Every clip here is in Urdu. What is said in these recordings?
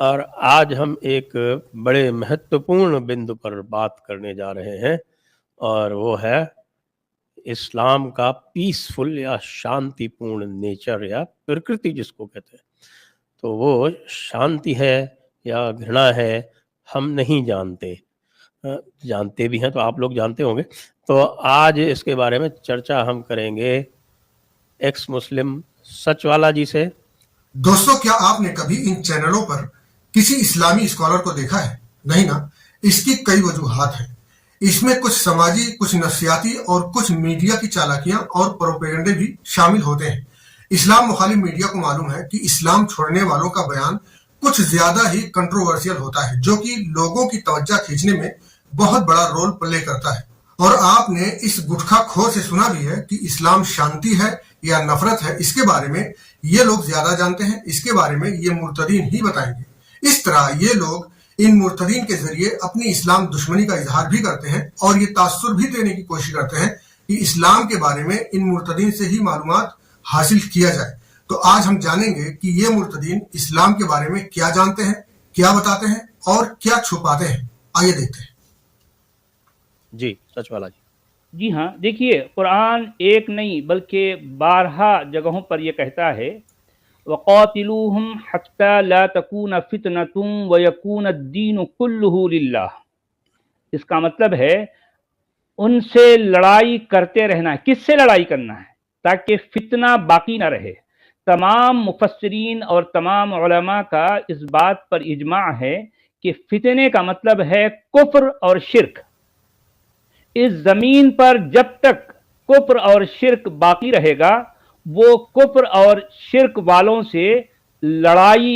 اور آج ہم ایک بڑے مہتوپورن بندو پر بات کرنے جا رہے ہیں، اور وہ ہے اسلام کا پیسفل یا شانتی پورن نیچر یا پرکرتی جس کو کہتے ہیں۔ تو وہ شانتی ہے یا گھرنا ہے ہم نہیں جانتے، جانتے بھی ہیں تو آپ لوگ جانتے ہوں گے۔ تو آج اس کے بارے میں چرچا ہم کریں گے ایکس مسلم سچ والا جی سے۔ دوستو، کیا آپ نے کبھی ان چینلوں پر کسی اسلامی اسکالر کو دیکھا ہے؟ نہیں نا۔ اس کی کئی وجوہات ہیں۔ اس میں کچھ سماجی، کچھ نفسیاتی اور کچھ میڈیا کی چالاکیاں اور پروپیگنڈے بھی شامل ہوتے ہیں۔ اسلام مخالف میڈیا کو معلوم ہے کہ اسلام چھوڑنے والوں کا بیان کچھ زیادہ ہی کنٹروورسیل ہوتا ہے، جو کہ لوگوں کی توجہ کھینچنے میں بہت بڑا رول پلے کرتا ہے۔ اور آپ نے اس گٹکھا کھو سے سنا بھی ہے کہ اسلام شانتی ہے یا نفرت ہے۔ اس کے بارے میں یہ لوگ زیادہ جانتے ہیں، اس کے بارے میں یہ مرتدین ہی بتائیں گے۔ اس طرح یہ لوگ ان مرتدین کے ذریعے اپنی اسلام دشمنی کا اظہار بھی کرتے ہیں اور یہ تاثر بھی دینے کی کوشش کرتے ہیں کہ اسلام کے بارے میں ان مرتدین سے ہی معلومات حاصل کیا جائے۔ تو آج ہم جانیں گے کہ یہ مرتدین اسلام کے بارے میں کیا جانتے ہیں، کیا بتاتے ہیں اور کیا چھپاتے ہیں۔ آئیے دیکھتے ہیں۔ جی سچ والا جی ہاں، دیکھیے، قرآن ایک نہیں بلکہ 12 جگہوں پر یہ کہتا ہے وَقَاتِلُوهُمْ حَتَّى لَا تَكُونَ فِتْنَةٌ وَيَكُونَ الدِّينُ كُلُّهُ لِلَّهِ۔ اس کا مطلب ہے ان سے لڑائی کرتے رہنا ہے۔ کس سے لڑائی کرنا ہے؟ تاکہ فتنہ باقی نہ رہے۔ تمام مفسرین اور تمام علماء کا اس بات پر اجماع ہے کہ فتنے کا مطلب ہے کفر اور شرک۔ اس زمین پر جب تک کفر اور شرک باقی رہے گا، وہ کفر اور شرک والوں سے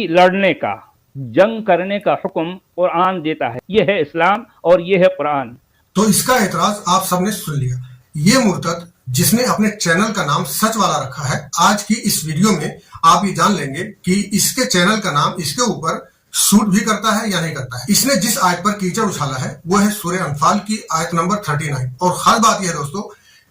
لڑنے کا، جنگ کرنے کا حکم قرآن دیتا ہے۔ یہ ہے اسلام اور یہ ہے قرآن۔ تو اس کا اعتراض آپ سب نے سن لیا۔ یہ مرتد جس نے اپنے چینل کا نام سچ والا رکھا ہے، آج کی اس ویڈیو میں آپ یہ جان لیں گے کہ اس کے چینل کا نام اس کے اوپر سوٹ بھی کرتا ہے یا نہیں کرتا ہے۔ اس نے جس آیت پر کیچڑ اچھالا ہے وہ ہے سورہ انفال کی آیت نمبر 39۔ اور خاص بات یہ ہے دوستو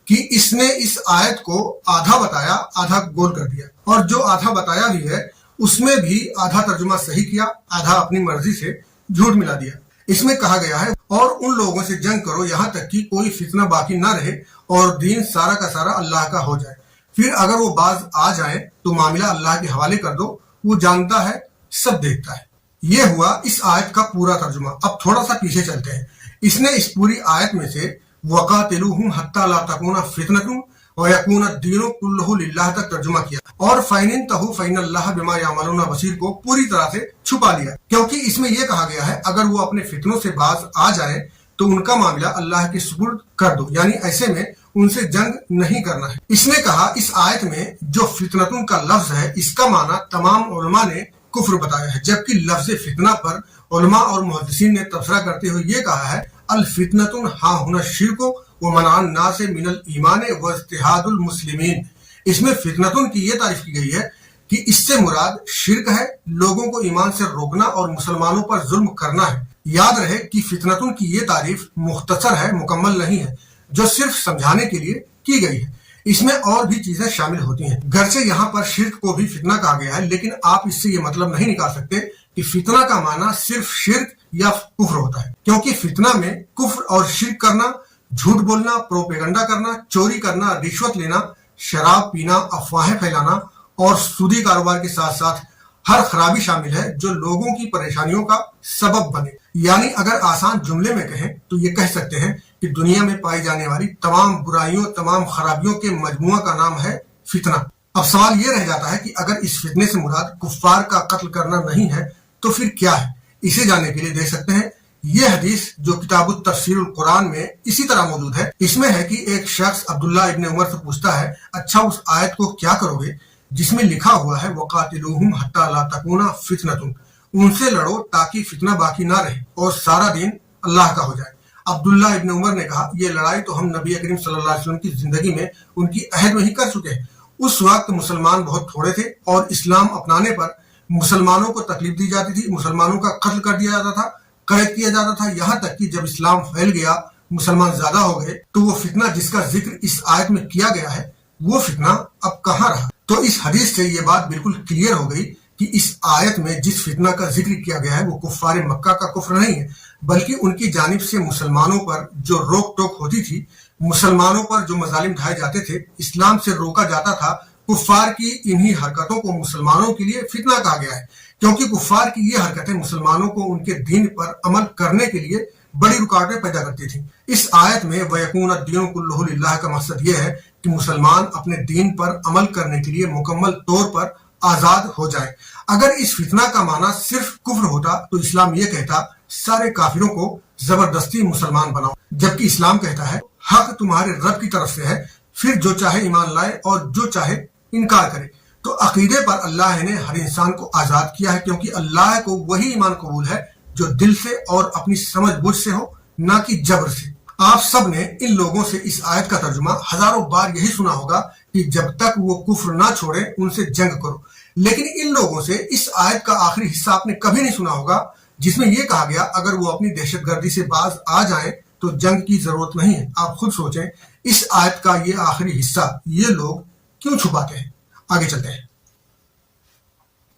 کہ اس نے اس آیت کو آدھا بتایا، آدھا گول کر دیا، اور جو آدھا بتایا بھی ہے اس میں بھی آدھا ترجمہ صحیح کیا، آدھا اپنی مرضی سے جھوٹ ملا دیا۔ اس میں کہا گیا ہے اور ان لوگوں سے جنگ کرو یہاں تک کہ کوئی فتنہ باقی نہ رہے اور دین سارا کا سارا اللہ کا ہو جائے۔ پھر اگر وہ باز آ جائیں تو معاملہ اللہ کے حوالے کر دو، وہ جانتا ہے، سب دیکھتا ہے۔ یہ ہوا اس آیت کا پورا ترجمہ۔ اب تھوڑا سا پیچھے چلتے ہیں۔ اس نے اس پوری آیت میں سے وَقَاتِلُوهُمْ حَتَّى لَا تَكُونَ فِتْنَةٌ وَيَكُونَ الدِّينُ كُلُّهُ لِلَّهِ تک ترجمہ کیا، اور فَإِنِ انْتَهُوا فَإِنَّ اللَّهَ بِمَا يَعْمَلُونَ بَصِيرٌ کو پوری طرح سے چھپا لیا، کیونکہ اس میں یہ کہا گیا ہے اگر وہ اپنے فتنوں سے باز آ جائیں تو ان کا معاملہ اللہ کے سپرد کر دو، یعنی ایسے میں ان سے جنگ نہیں کرنا ہے۔ اس نے کہا اس آیت میں جو فتنتن کا لفظ ہے اس کا معنی تمام علماء نے کفر بتایا ہے، جبکہ لفظ فتنہ پر علماء اور محدثین نے تبصرہ کرتے ہوئے یہ کہا ہے الفتنۃ ہاں ہنا الشرک ومنع الناس من الایمان واجتہاد المسلمین۔ اس میں فتنتن کی یہ تعریف کی گئی ہے کہ اس سے مراد شرک ہے، لوگوں کو ایمان سے روکنا اور مسلمانوں پر ظلم کرنا ہے۔ یاد رہے کہ فتنتن کی یہ تعریف مختصر ہے، مکمل نہیں ہے، جو صرف سمجھانے کے لیے کی گئی ہے۔ اس میں اور بھی چیزیں شامل ہوتی ہیں، گرچہ یہاں پر شرک کو بھی فتنہ کہا گیا ہے، لیکن آپ اس سے یہ مطلب نہیں نکال سکتے کہ فتنہ کا معنی صرف شرک یا کفر ہوتا ہے، کیونکہ فتنہ میں کفر اور شرک کرنا، جھوٹ بولنا، پروپیگنڈا کرنا، چوری کرنا، رشوت لینا، شراب پینا، افواہیں پھیلانا اور سودی کاروبار کے ساتھ ساتھ ہر خرابی شامل ہے جو لوگوں کی پریشانیوں کا سبب بنے۔ یعنی اگر آسان جملے میں کہیں تو یہ کہہ سکتے ہیں کہ دنیا میں پائی جانے والی تمام برائیوں، تمام خرابیوں کے مجموعہ کا نام ہے فتنہ۔ اب سوال یہ رہ جاتا ہے کہ اگر اس فتنے سے مراد کفار کا قتل کرنا نہیں ہے تو پھر کیا ہے؟ اسے جاننے کے لیے دیکھ سکتے ہیں یہ حدیث جو کتاب التفسیر القرآن میں اسی طرح موجود ہے۔ اس میں ہے کہ ایک شخص عبداللہ ابن عمر سے پوچھتا ہے اچھا اس آیت کو کیا کرو گے جس میں لکھا ہوا ہے وَقَاتِلُوهُمْ حَتَّى لَا تَكُونَ فِتْنَةٌ، ان سے لڑو تاکہ فتنہ باقی نہ رہے اور سارا دین اللہ کا ہو جائے۔ عبداللہ ابن عمر نے کہا یہ لڑائی تو ہم نبی کریم صلی اللہ علیہ وسلم کی زندگی میں ان کی عہد میں ہی کر چکے ہیں۔ اس وقت مسلمان بہت تھوڑے تھے اور اسلام اپنانے پر مسلمانوں کو تکلیف دی جاتی تھی، مسلمانوں کا قتل کر دیا جاتا تھا، قید کیا جاتا تھا، یہاں تک کہ جب اسلام پھیل گیا، مسلمان زیادہ ہو گئے تو وہ فتنہ جس کا ذکر اس آیت میں کیا گیا ہے وہ فتنہ اب کہاں رہا۔ تو اس حدیث سے یہ بات بالکل کلیئر ہو گئی کہ اس آیت میں جس فتنہ کا ذکر کیا گیا ہے وہ کفار مکہ کا کفر نہیں ہے، بلکہ ان کی جانب سے مسلمانوں پر جو روک ٹوک ہوتی تھی، مسلمانوں پر جو مظالم ڈھائے جاتے تھے، اسلام سے روکا جاتا تھا، کفار کی انہی حرکتوں کو مسلمانوں کے لیے فتنہ کہا گیا ہے، کیونکہ کفار کی یہ حرکتیں مسلمانوں کو ان کے دین پر عمل کرنے کے لیے بڑی رکاوٹیں پیدا کرتی تھیں۔ اس آیت میں وَيَكُونَ الدِّينُ كُلُّهُ لِلَّهِ کا مقصد یہ ہے کہ مسلمان اپنے دین پر عمل کرنے کے لیے مکمل طور پر آزاد ہو جائے۔ اگر اس فتنہ کا معنی صرف کفر ہوتا تو اسلام یہ کہتا سارے کافروں کو زبردستی مسلمان بناؤ، جبکہ اسلام کہتا ہے حق تمہارے رب کی طرف سے ہے، پھر جو چاہے ایمان لائے اور جو چاہے انکار کرے۔ تو عقیدے پر اللہ نے ہر انسان کو آزاد کیا ہے، کیونکہ اللہ کو وہی ایمان قبول ہے جو دل سے اور اپنی سمجھ بوجھ سے ہو، نہ کہ جبر سے۔ آپ سب نے ان لوگوں سے اس آیت کا ترجمہ ہزاروں بار یہی سنا ہوگا کہ جب تک وہ کفر نہ چھوڑے ان سے جنگ کرو، لیکن ان لوگوں سے اس آیت کا آخری حصہ آپ نے کبھی نہیں سنا ہوگا جس میں یہ کہا گیا اگر وہ اپنی دہشت گردی سے باز آ جائیں تو جنگ کی ضرورت نہیں ہے۔ آپ خود سوچیں اس آیت کا یہ آخری حصہ یہ لوگ کیوں چھپاتے ہیں؟ آگے چلتے ہیں۔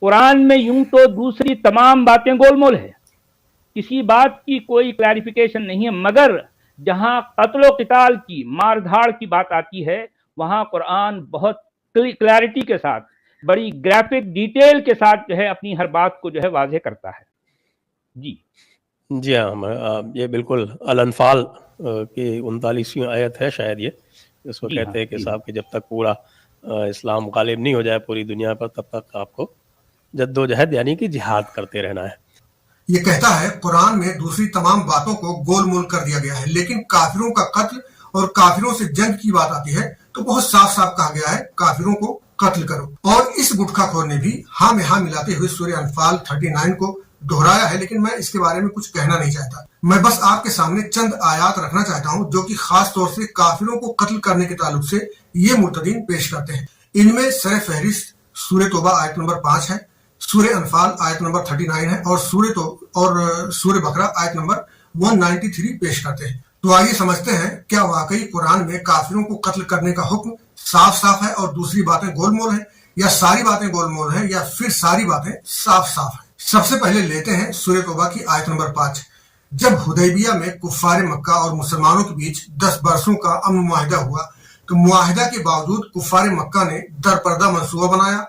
قرآن میں یوں تو دوسری تمام باتیں گول مول ہے، کسی بات کی کوئی کلیریفیکیشن نہیں ہے، مگر جہاں قتل و قتال کی مار دھاڑ کی بات آتی ہے وہاں قرآن بہت کلیئرٹی کے ساتھ، بڑی گرافک ڈیٹیل کے ساتھ جو ہے اپنی ہر بات کو جو ہے واضح کرتا ہے۔ جی ہاں، یہ بالکل الانفال کی 39ویں آیت ہے شاید، یہ اس کو کہتے ہیں کہ صاحب کہ جب تک پورا اسلام غالب نہیں ہو جائے پوری دنیا پر تب تک آپ کو جد و جہد یعنی کہ جہاد کرتے رہنا ہے۔ یہ کہتا ہے قرآن میں دوسری تمام باتوں کو گول مول کر دیا گیا ہے، لیکن کافروں کا قتل اور کافروں سے جنگ کی بات آتی ہے تو بہت صاف صاف کہا گیا ہے کافروں کو قتل کرو۔ اور اس گٹکا خور نے بھی ہاں میں ہاں ملاتے ہوئے سورہ انفال 39 کو دہرایا ہے، لیکن میں اس کے بارے میں کچھ کہنا نہیں چاہتا۔ میں بس آپ کے سامنے چند آیات رکھنا چاہتا ہوں جو کہ خاص طور سے کافروں کو قتل کرنے کے تعلق سے یہ مرتدین پیش کرتے ہیں۔ ان میں سر فہرست سورہ توبہ آیت نمبر 5 ہے، سورہ انفال آیت نمبر 39 ہے، اور سورہ بقرہ آیت نمبر 193 پیش کرتے ہیں۔ تو آئیے سمجھتے ہیں کیا واقعی قرآن میں کافروں کو قتل کرنے کا حکم صاف صاف ہے اور دوسری باتیں گول مول ہیں، یا ساری باتیں گول مول ہیں، یا پھر ساری باتیں صاف صاف ہیں۔ سب سے پہلے لیتے ہیں سورہ توبہ کی آیت نمبر 5۔ جب حدیبیہ میں کفار مکہ اور مسلمانوں کے بیچ 10 برسوں کا امن معاہدہ ہوا تو معاہدہ کے باوجود کفار مکہ نے درپردہ منصوبہ بنایا،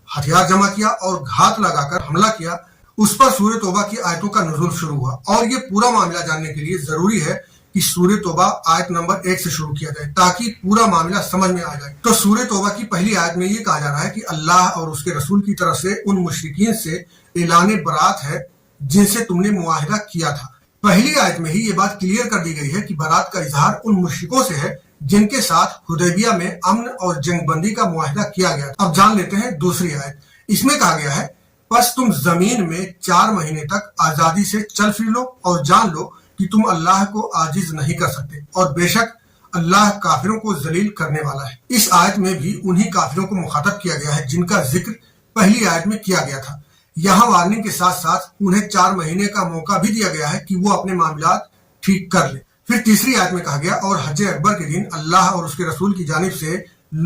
ہتھیار جمع کیا اور گھات لگا کر حملہ کیا۔ اس پر سورہ توبہ کی آیتوں کا نزول شروع ہوا، اور یہ پورا معاملہ جاننے کے لیے ضروری ہے کہ سورہ توبہ آیت نمبر 1 سے شروع کیا جائے تاکہ پورا معاملہ سمجھ میں آ جائے۔ تو سورہ توبہ کی پہلی آیت میں یہ کہا جا رہا ہے کہ اللہ اور اس کے رسول کی طرف سے ان مشرکین سے اعلان برات ہے جن سے تم نے معاہدہ کیا تھا۔ پہلی آیت میں ہی یہ بات کلیئر کر دی گئی ہے کہ برات کا اظہار ان مشرکوں سے ہے جن کے ساتھ حدیبیہ میں امن اور جنگ بندی کا معاہدہ کیا گیا۔ اب جان لیتے ہیں دوسری آیت۔ اس میں کہا گیا ہے پس تم زمین میں 4 مہینے تک آزادی سے چل پھر لو اور جان لو کہ تم اللہ کو عاجز نہیں کر سکتے، اور بے شک اللہ کافروں کو ذلیل کرنے والا ہے۔ اس آیت میں بھی انہی کافروں کو مخاطب کیا گیا ہے جن کا ذکر پہلی آیت میں کیا گیا تھا۔ یہاں وارننگ کے ساتھ ساتھ انہیں 4 مہینے کا موقع بھی دیا گیا ہے کہ وہ اپنے معاملات ٹھیک کر لیں۔ پھر تیسری آیت میں کہا گیا اور حج اکبر کے دن اللہ اور اس کے رسول کی جانب سے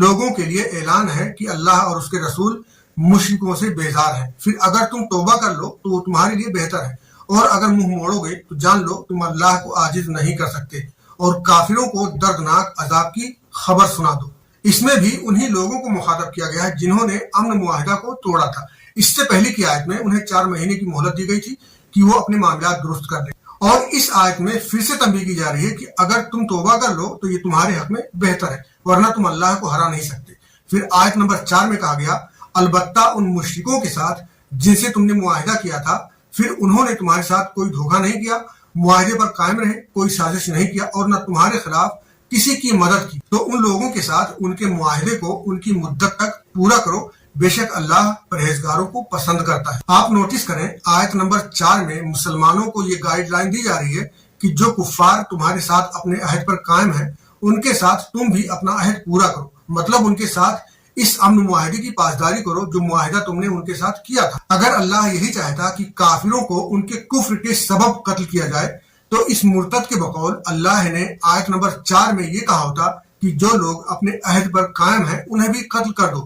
لوگوں کے لیے اعلان ہے کہ اللہ اور اس کے رسول مشرکوں سے بیزار ہیں، پھر اگر تم توبہ کر لو تو وہ تمہارے لیے بہتر ہے، اور اگر منہ موڑو گے تو جان لو تم اللہ کو عاجز نہیں کر سکتے، اور کافروں کو دردناک عذاب کی خبر سنا دو۔ اس میں بھی انہی لوگوں کو مخاطب کیا گیا ہے جنہوں نے امن معاہدہ کو توڑا تھا۔ اس سے پہلے کی آیت میں انہیں 4 مہینے کی مہلت دی گئی تھی کہ وہ اپنے معاملات درست کر لیں، اور اس آیت میں پھر سے تنبیہ کی جا رہی ہے کہ اگر تم توبہ کر لو تو یہ تمہارے حق میں بہتر ہے، ورنہ تم اللہ کو ہرا نہیں سکتے۔ پھر آیت نمبر 4 میں کہا گیا البتہ ان مشرکوں کے ساتھ جن سے تم نے معاہدہ کیا تھا، پھر انہوں نے تمہارے ساتھ کوئی دھوکہ نہیں کیا، معاہدے پر قائم رہے، کوئی سازش نہیں کیا، اور نہ تمہارے خلاف کسی کی مدد کی، تو ان لوگوں کے ساتھ ان کے معاہدے کو ان کی مدت تک پورا کرو، بے شک اللہ پرہیزگاروں کو پسند کرتا ہے۔ آپ نوٹس کریں آیت نمبر 4 میں مسلمانوں کو یہ گائیڈ لائن دی جا رہی ہے کہ جو کفار تمہارے ساتھ اپنے عہد پر قائم ہیں ان کے ساتھ تم بھی اپنا عہد پورا کرو، مطلب ان کے ساتھ اس امن معاہدے کی پاسداری کرو جو معاہدہ تم نے ان کے ساتھ کیا تھا۔ اگر اللہ یہی چاہتا کہ کافروں کو ان کے کفر کے سبب قتل کیا جائے تو اس مرتد کے بقول اللہ نے آیت نمبر 4 میں یہ کہا ہوتا کہ جو لوگ اپنے عہد پر قائم ہیں انہیں بھی قتل کر دو،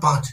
5।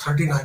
39,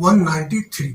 193,